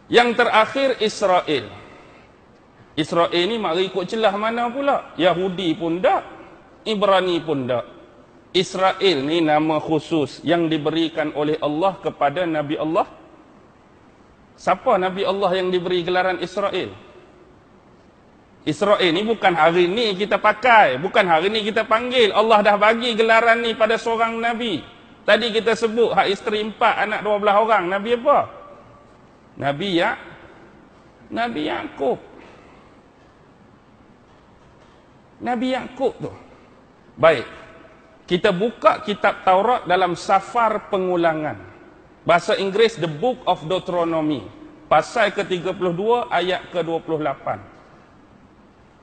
Yang terakhir Israel. Israel ni mari ikut celah mana pula? Yahudi pun tak, Ibrani pun tak. Israel ni nama khusus yang diberikan oleh Allah kepada Nabi Allah. Siapa Nabi Allah yang diberi gelaran Israel? Israel ni bukan hari ni kita pakai, bukan hari ni kita panggil. Allah dah bagi gelaran ni pada seorang Nabi. Tadi kita sebut hak isteri 4, anak 12 orang. Nabi apa? Nabi Yaqub. Nabi Yaqub tu. Baik. Kita buka kitab Taurat dalam Safar Pengulangan. Bahasa Inggeris The Book of Deuteronomy. Pasal ke-32 ayat ke-28.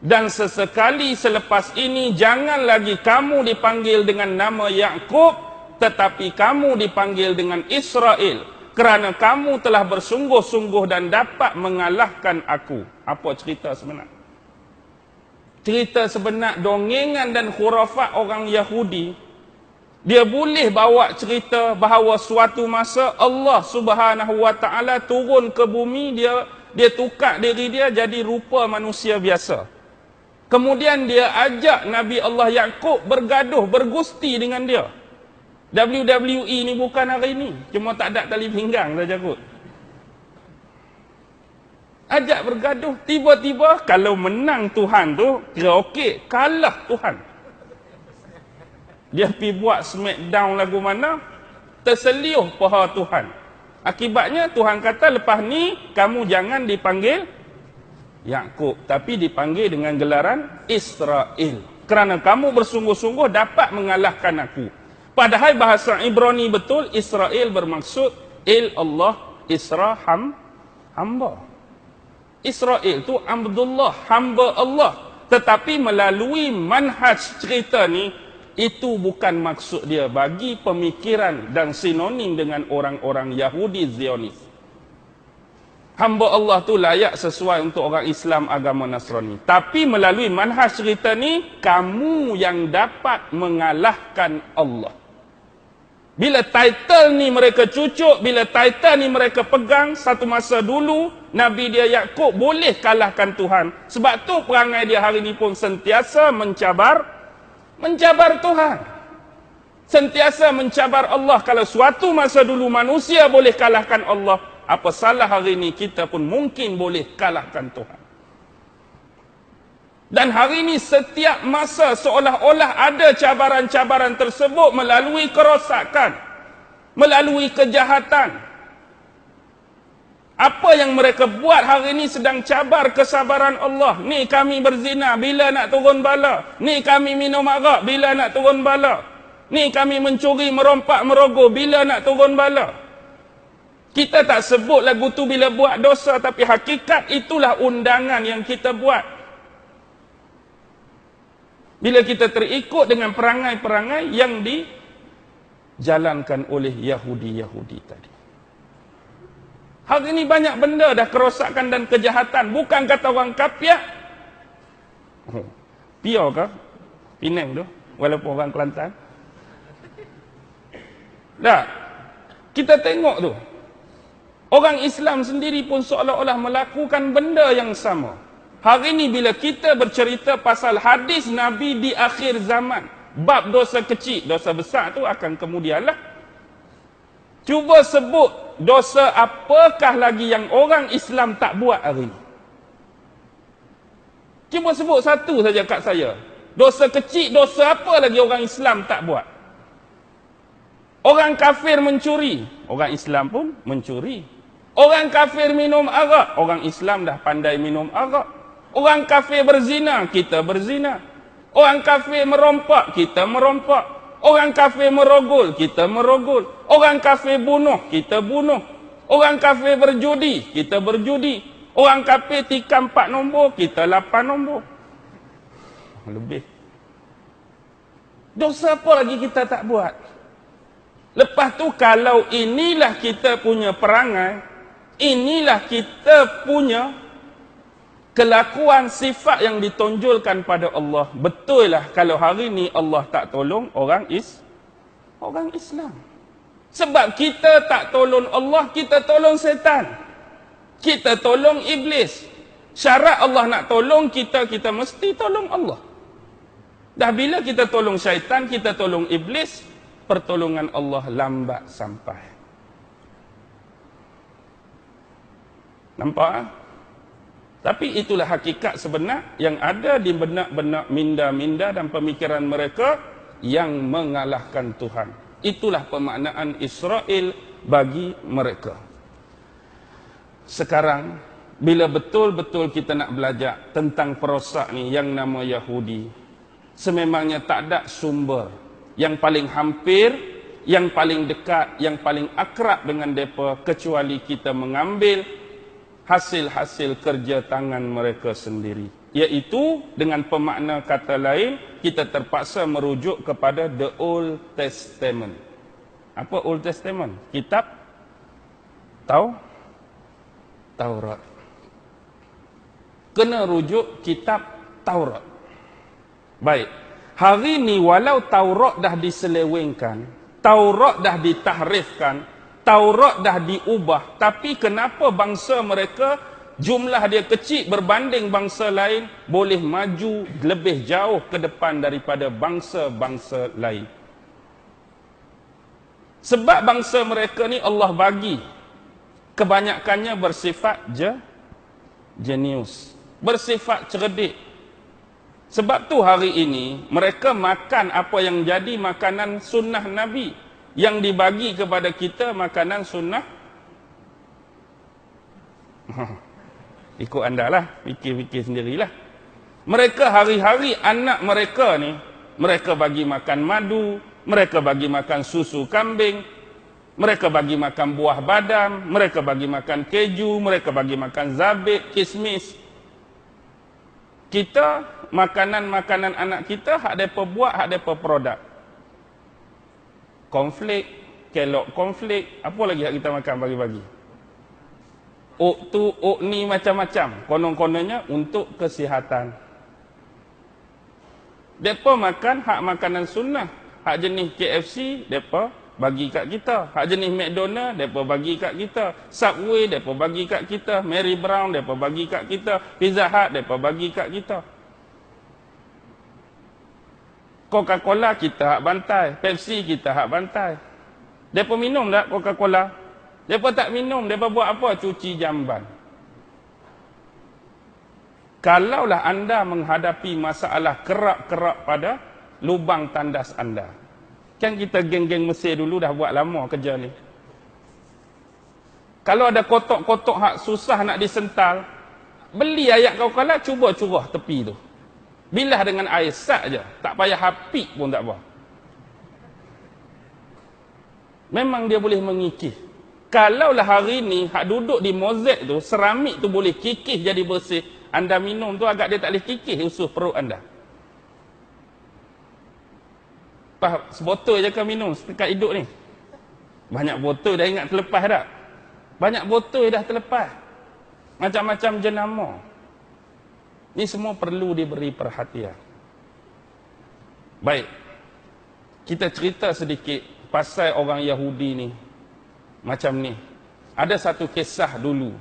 Dan sesekali selepas ini jangan lagi kamu dipanggil dengan nama Yaqub, tetapi kamu dipanggil dengan Israel, kerana kamu telah bersungguh-sungguh dan dapat mengalahkan aku. Apa cerita sebenar? Cerita sebenar dongengan dan khurafat orang Yahudi. Dia boleh bawa cerita bahawa suatu masa Allah Subhanahu wa taala turun ke bumi, dia tukar diri dia jadi rupa manusia biasa. Kemudian dia ajak Nabi Allah Yaqub bergaduh, bergusti dengan dia. WWE ni bukan hari ni, cuma tak ada tali pinggang saja kot. Ajak bergaduh, tiba-tiba kalau menang Tuhan tu, kira okey, kalah Tuhan. Dia pergi buat smackdown lagu mana, terseliuh paha Tuhan. Akibatnya Tuhan kata, lepas ni kamu jangan dipanggil Yaqub, tapi dipanggil dengan gelaran Israel, kerana kamu bersungguh-sungguh dapat mengalahkan aku. Padahal bahasa Ibrani betul, Israel bermaksud Allah, Isra hamba. Israel tu Abdullah, hamba Allah. Tetapi melalui manhaj cerita ni, itu bukan maksud dia bagi pemikiran dan sinonim dengan orang-orang Yahudi Zionis. Hamba Allah tu layak sesuai untuk orang Islam agama Nasrani. Tapi melalui manhaj cerita ni, kamu yang dapat mengalahkan Allah. Bila title ni mereka cucuk, bila title ni mereka pegang, satu masa dulu, Nabi dia Yaqub boleh kalahkan Tuhan. Sebab tu perangai dia hari ni pun sentiasa mencabar Tuhan. Sentiasa mencabar Allah. Kalau suatu masa dulu manusia boleh kalahkan Allah, apa salah hari ni kita pun mungkin boleh kalahkan Tuhan. Dan hari ini setiap masa seolah-olah ada cabaran-cabaran tersebut melalui kerosakan, melalui kejahatan. Apa yang mereka buat hari ini sedang cabar kesabaran Allah. Ni kami berzina, bila nak turun bala. Ni kami minum arak, bila nak turun bala. Ni kami mencuri, merompak, merogoh, bila nak turun bala. Kita tak sebut lagu tu bila buat dosa, tapi hakikat itulah undangan yang kita buat. Bila kita terikut dengan perangai-perangai yang dijalankan oleh Yahudi-Yahudi tadi. Hari ini banyak benda dah kerosakan dan kejahatan. Bukan kata orang kapiak. Pia ke? Penang tu. Walaupun orang Kelantan. Dah. Kita tengok tu. Orang Islam sendiri pun seolah-olah melakukan benda yang sama. Hari ini bila kita bercerita pasal hadis Nabi di akhir zaman, bab dosa kecil, dosa besar tu akan kemudianlah. Cuba sebut dosa apakah lagi yang orang Islam tak buat hari ini. Cuba sebut satu saja kat saya. Dosa kecil, dosa apa lagi orang Islam tak buat? Orang kafir mencuri, orang Islam pun mencuri. Orang kafir minum arak, orang Islam dah pandai minum arak. Orang kafir berzina, kita berzina. Orang kafir merompak, kita merompak. Orang kafir merogol, kita merogol. Orang kafir bunuh, kita bunuh. Orang kafir berjudi, kita berjudi. Orang kafir tikam 4 nombor, kita 8 nombor. Lebih. Dosa apa lagi kita tak buat? Lepas tu kalau inilah kita punya perangai, inilah kita punya kelakuan sifat yang ditonjolkan pada Allah. Betul lah kalau hari ni Allah tak tolong orang Islam. Sebab kita tak tolong Allah, kita tolong setan. Kita tolong iblis. Syarat Allah nak tolong kita, kita mesti tolong Allah. Dah bila kita tolong syaitan, kita tolong iblis, pertolongan Allah lambat sampai. Nampak? Tapi itulah hakikat sebenar yang ada di benak-benak minda-minda dan pemikiran mereka yang mengalahkan Tuhan. Itulah pemaknaan Israel bagi mereka. Sekarang, bila betul-betul kita nak belajar tentang perosak ni yang nama Yahudi, sememangnya tak ada sumber yang paling hampir, yang paling dekat, yang paling akrab dengan mereka kecuali kita mengambil hasil-hasil kerja tangan mereka sendiri. Iaitu dengan pemakna kata lain, kita terpaksa merujuk kepada the Old Testament. Apa Old Testament? Kitab Taurat. Kena rujuk kitab Taurat. Baik. Hari ni walau Taurat dah diselewengkan, Taurat dah ditahrifkan, Taurat dah diubah, tapi kenapa bangsa mereka jumlah dia kecil berbanding bangsa lain boleh maju lebih jauh ke depan daripada bangsa-bangsa lain? Sebab bangsa mereka ni Allah bagi kebanyakannya bersifat jenius, bersifat cerdik. Sebab tu hari ini mereka makan apa yang jadi makanan sunnah Nabi. Yang dibagi kepada kita makanan sunnah. Ikut anda lah, fikir-fikir sendirilah. Mereka hari-hari anak mereka ni, mereka bagi makan madu, mereka bagi makan susu kambing, mereka bagi makan buah badam, mereka bagi makan keju, mereka bagi makan zabit, kismis. Kita, makanan-makanan anak kita, hak mereka buat, hak mereka produk. Konflik, kelok konflik, apa lagi hak kita makan bagi-bagi? Ok tu, ok ni macam-macam. Konon-kononnya untuk kesihatan. Mereka makan hak makanan sunnah. Hak jenis KFC, mereka bagi kat kita. Hak jenis McDonald, mereka bagi kat kita. Subway, mereka bagi kat kita. Mary Brown, mereka bagi kat kita. Pizza Hut, mereka bagi kat kita. Coca-Cola kita hak bantai. Pepsi kita hak bantai. Mereka minum tak Coca-Cola? Mereka tak minum. Mereka buat apa? Cuci jamban. Kalaulah anda menghadapi masalah kerap-kerap pada lubang tandas anda. Kan kita geng-geng Mesir dulu dah buat lama kerja ni. Kalau ada kotak-kotak hak susah nak disental, beli ayat Coca-Cola, cuba curah tepi tu. Bilah dengan air sat je. Tak payah api pun tak apa. Memang dia boleh mengikis. Kalaulah hari ni hak duduk di mozaik tu, seramik tu boleh kikis jadi bersih, anda minum tu agak dia tak boleh kikis usus perut anda. Sebotol je kan minum setiap hidup ni. Banyak botol dah ingat terlepas tak? Banyak botol dah terlepas. Macam-macam jenama. Ini semua perlu diberi perhatian. Baik. Kita cerita sedikit pasal orang Yahudi ni. Macam ni. Ada satu kisah dulu.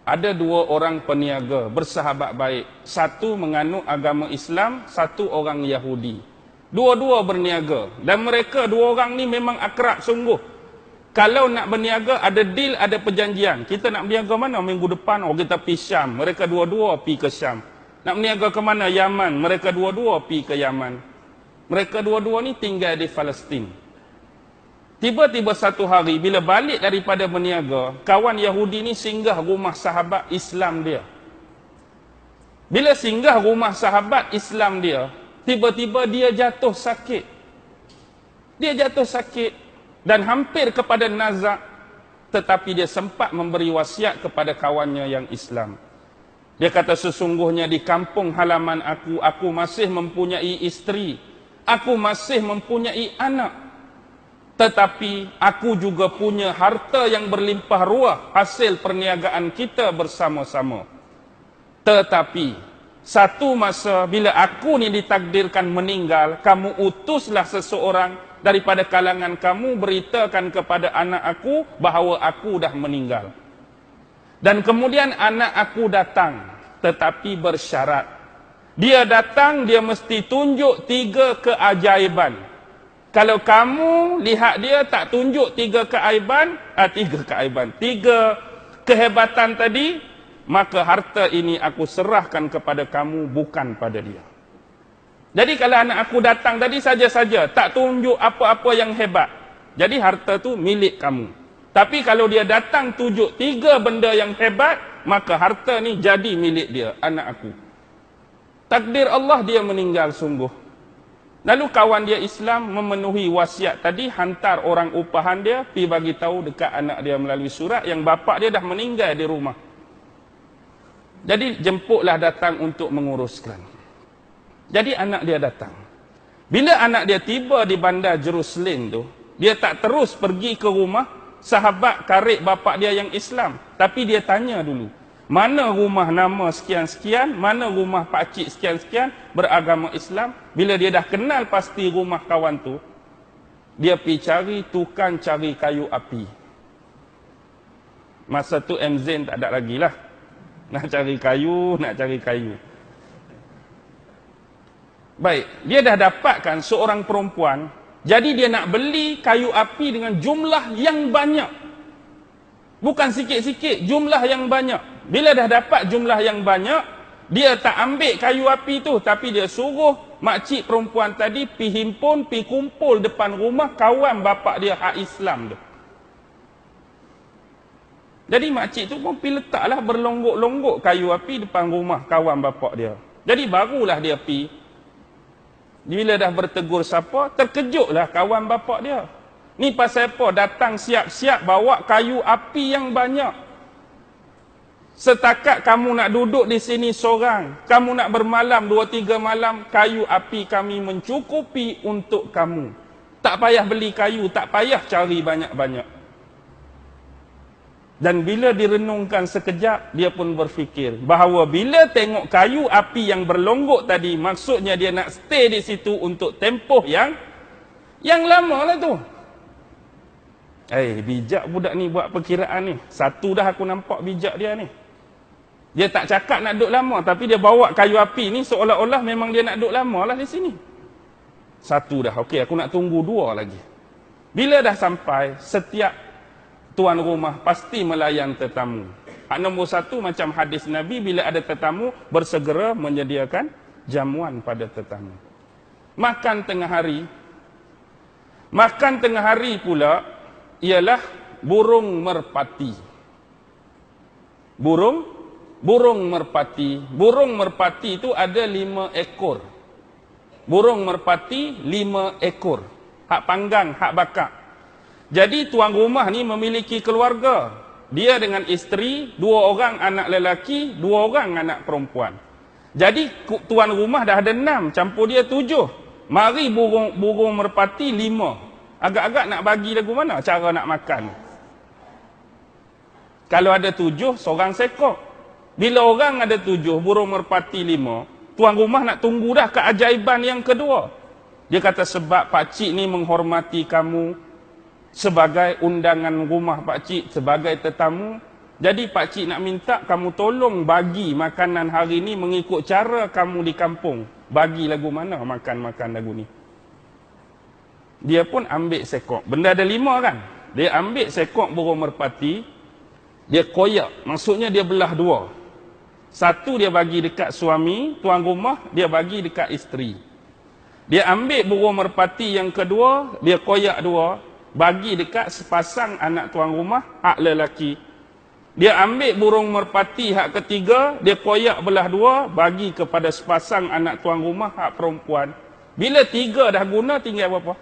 Ada dua orang peniaga bersahabat baik. Satu menganut agama Islam, satu orang Yahudi. Dua-dua berniaga. Dan mereka dua orang ni memang akrab sungguh. Kalau nak berniaga, ada deal, ada perjanjian. Kita nak berniaga mana? Minggu depan, kita pergi Syam. Mereka dua-dua pergi ke Syam. Nak berniaga ke mana? Yaman. Mereka dua-dua pergi ke Yaman. Mereka dua-dua ni tinggal di Palestin. Tiba-tiba satu hari, bila balik daripada berniaga, kawan Yahudi ni singgah rumah sahabat Islam dia. Bila singgah rumah sahabat Islam dia, tiba-tiba dia jatuh sakit. Dia jatuh sakit. Dan hampir kepada nazak, tetapi dia sempat memberi wasiat kepada kawannya yang Islam. Dia kata, sesungguhnya di kampung halaman aku masih mempunyai isteri. Aku masih mempunyai anak. Tetapi aku juga punya harta yang berlimpah ruah hasil perniagaan kita bersama-sama. Tetapi satu masa bila aku ni ditakdirkan meninggal, kamu utuslah seseorang daripada kalangan kamu beritakan kepada anak aku bahawa aku dah meninggal. Dan kemudian anak aku datang, tetapi bersyarat. Dia datang, dia mesti tunjuk 3 keajaiban. Kalau kamu lihat dia tak tunjuk 3 kehebatan tadi, maka harta ini aku serahkan kepada kamu, bukan pada dia. Jadi kalau anak aku datang tadi saja-saja, tak tunjuk apa-apa yang hebat, jadi harta tu milik kamu. Tapi kalau dia datang tunjuk 3 benda yang hebat, maka harta ni jadi milik dia, anak aku. Takdir Allah, dia meninggal sungguh. Lalu kawan dia Islam memenuhi wasiat tadi, hantar orang upahan dia, pergi bagi tahu dekat anak dia melalui surat yang bapa dia dah meninggal di rumah. Jadi jemputlah datang untuk menguruskan. Jadi anak dia datang. Bila anak dia tiba di bandar Jerusalem tu, dia tak terus pergi ke rumah sahabat karib bapa dia yang Islam, tapi dia tanya dulu, mana rumah nama sekian-sekian, mana rumah pakcik sekian-sekian beragama Islam. Bila dia dah kenal pasti rumah kawan tu, dia pergi cari tukang cari kayu api. Masa tu MZen tak ada lagi lah. Nak cari kayu. Baik, dia dah dapatkan seorang perempuan, jadi dia nak beli kayu api dengan jumlah yang banyak. Bukan sikit-sikit, jumlah yang banyak. Bila dah dapat jumlah yang banyak, dia tak ambil kayu api tu, tapi dia suruh makcik perempuan tadi pi himpun, pi kumpul depan rumah kawan bapa dia hak Islam tu. Jadi makcik tu pun pi letaklah berlonggok-longgok kayu api depan rumah kawan bapa dia. Jadi barulah dia pi. Bila dah bertegur siapa, terkejutlah kawan bapa dia. Ni pasal apa? Datang siap-siap bawa kayu api yang banyak. Setakat kamu nak duduk di sini seorang, kamu nak bermalam 2-3 malam, kayu api kami mencukupi untuk kamu. Tak payah beli kayu, tak payah cari banyak-banyak. Dan bila direnungkan sekejap, dia pun berfikir bahawa bila tengok kayu api yang berlonggok tadi, maksudnya dia nak stay di situ untuk tempoh yang lama lah tu. Bijak budak ni buat perkiraan ni. Satu dah aku nampak bijak dia ni. Dia tak cakap nak duduk lama, tapi dia bawa kayu api ni seolah-olah memang dia nak duduk lama lah di sini. Satu dah, okey, aku nak tunggu 2 lagi. Bila dah sampai, setiap tuan rumah pasti melayan tetamu. Hak nombor 1, macam hadis Nabi, bila ada tetamu, bersegera menyediakan jamuan pada tetamu. Makan tengah hari pula ialah burung merpati. Burung merpati itu ada 5 ekor. Burung merpati 5 ekor. Hak panggang, hak bakar. Jadi tuan rumah ni memiliki keluarga. Dia dengan isteri, 2 orang anak lelaki, 2 orang anak perempuan. Jadi tuan rumah dah ada 6, campur dia 7. Mari burung merpati 5. Agak-agak nak bagi lagu mana cara nak makan. Kalau ada 7, seorang sekor. Bila orang ada 7, burung merpati 5, tuan rumah nak tunggu dah keajaiban yang kedua. Dia kata sebab pakcik ni menghormati kamu sebagai undangan rumah pakcik, sebagai tetamu. Jadi pakcik nak minta kamu tolong bagi makanan hari ni mengikut cara kamu di kampung. Bagi lagu mana makan lagu ni. Dia pun ambil sekok. Benda ada 5 kan. Dia ambil sekok burung merpati. Dia koyak. Maksudnya dia belah 2. Satu dia bagi dekat suami, tuan rumah, dia bagi dekat isteri. Dia ambil burung merpati yang kedua, dia koyak 2. Bagi dekat sepasang anak tuan rumah, hak lelaki. Dia ambil burung merpati hak ketiga, dia koyak belah 2, bagi kepada sepasang anak tuan rumah, hak perempuan. Bila 3 dah guna, tinggal berapa?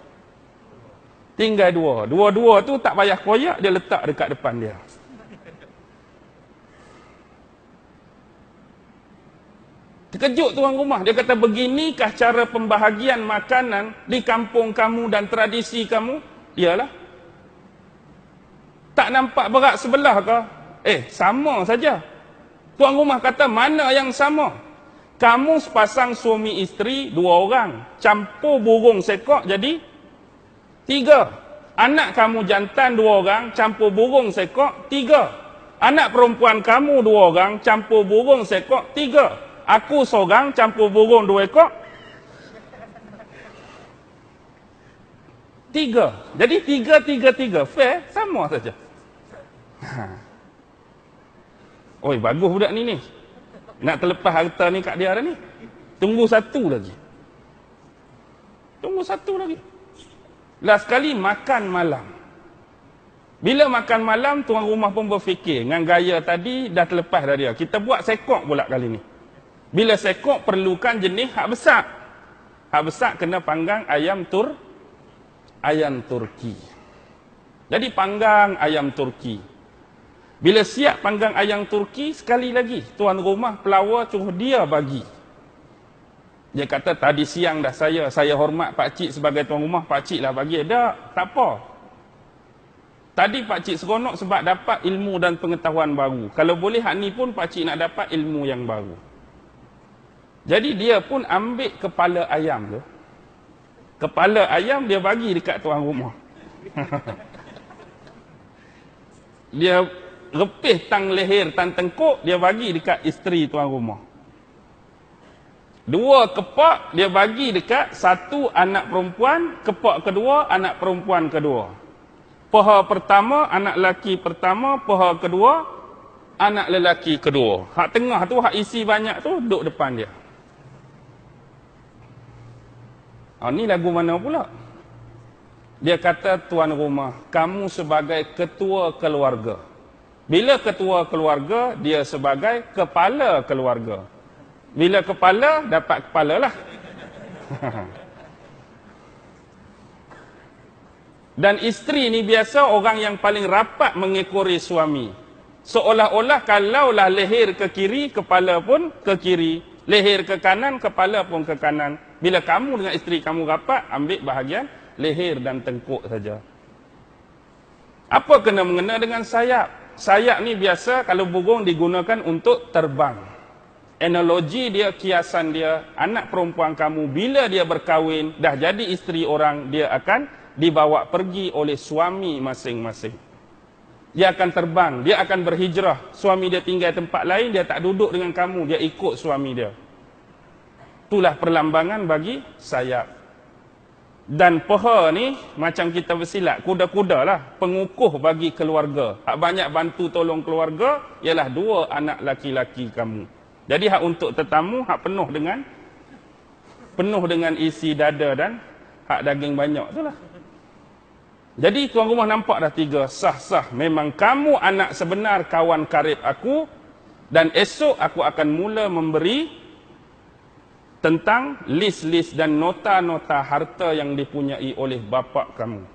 Tinggal 2. 2 tu tak payah koyak, dia letak dekat depan dia. Terkejut tuan rumah. Dia kata, beginikah cara pembahagian makanan di kampung kamu dan tradisi kamu? Iyalah. Tak nampak berat sebelah ke? Sama saja. Tuan rumah kata, mana yang sama? Kamu sepasang suami isteri, 2 orang. Campur burung sekok jadi 3. Anak kamu jantan 2 orang, campur burung sekok 3. Anak perempuan kamu 2 orang, campur burung seekor 3. Aku seorang, campur burung 2 ekor 3. Jadi 3, 3, 3. Fair, sama saja. Oi, bagus budak ni. Nak terlepas harta ni kat dia dah ni. Tunggu 1 lagi. Tunggu 1 lagi. Last sekali makan malam. Bila makan malam, tuan rumah pun berfikir, dengan gaya tadi dah terlepas dah dia. Kita buat sekok pula kali ni. Bila sekok perlukan jenis hak besar. Hak besar kena panggang ayam Turki. Jadi panggang ayam Turki. Bila siap panggang ayam Turki, sekali lagi tuan rumah pelawar suruh dia bagi. Dia kata tadi siang dah saya hormat pak cik sebagai tuan rumah, pak cik lah bagi. Tak apa. Tadi pak cik seronok sebab dapat ilmu dan pengetahuan baru. Kalau boleh hak ni pun pak cik nak dapat ilmu yang baru. Jadi dia pun ambil kepala ayam tu. Kepala ayam dia bagi dekat tuan rumah. Dia repih tang leher, tang tengkuk, dia bagi dekat isteri tuan rumah. 2 kepak dia bagi dekat 1 anak perempuan, kepak kedua anak perempuan kedua. Paha pertama anak lelaki pertama, paha kedua anak lelaki kedua. Hak tengah tu, hak isi banyak tu duduk depan dia. Ni lagu mana pula? Dia kata, tuan rumah, kamu sebagai ketua keluarga. Bila ketua keluarga, dia sebagai kepala keluarga. Bila kepala, dapat kepala lah. Dan isteri ni biasa orang yang paling rapat mengekori suami. Seolah-olah kalaulah leher ke kiri, kepala pun ke kiri. Leher ke kanan, kepala pun ke kanan. Bila kamu dengan isteri kamu rapat, ambil bahagian leher dan tengkuk saja. Apa kena-mengena dengan sayap? Sayap ni biasa kalau burung digunakan untuk terbang. Analogi dia, kiasan dia, anak perempuan kamu bila dia berkahwin, dah jadi isteri orang, dia akan dibawa pergi oleh suami masing-masing. Dia akan terbang, dia akan berhijrah. Suami dia tinggal tempat lain, dia tak duduk dengan kamu, dia ikut suami dia. Itulah perlambangan bagi sayap. Dan paha ni, macam kita bersilat, kuda-kuda lah, pengukuh bagi keluarga. Hak banyak bantu tolong keluarga, ialah 2 anak laki-laki kamu. Jadi hak untuk tetamu, hak penuh dengan isi dada dan hak daging banyak tu lah. Jadi tuan rumah nampak dah 3, sah-sah. Memang kamu anak sebenar kawan karib aku, dan esok aku akan mula memberi tentang list-list dan nota-nota harta yang dipunyai oleh bapa kamu.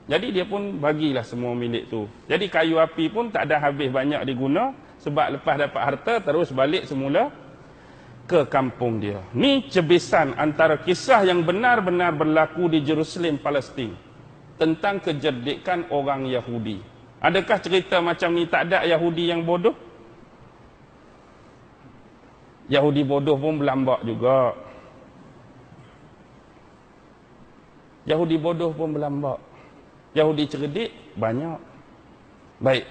Jadi dia pun bagilah semua milik tu. Jadi kayu api pun tak ada habis banyak diguna, sebab lepas dapat harta terus balik semula ke kampung dia. Ni cebisan antara kisah yang benar-benar berlaku di Jerusalem, Palestin, tentang kejerdikan orang Yahudi. Adakah cerita macam ni tak ada Yahudi yang bodoh? Yahudi bodoh pun berlambak juga. Yahudi bodoh pun berlambak. Yahudi cerdik banyak. Baik.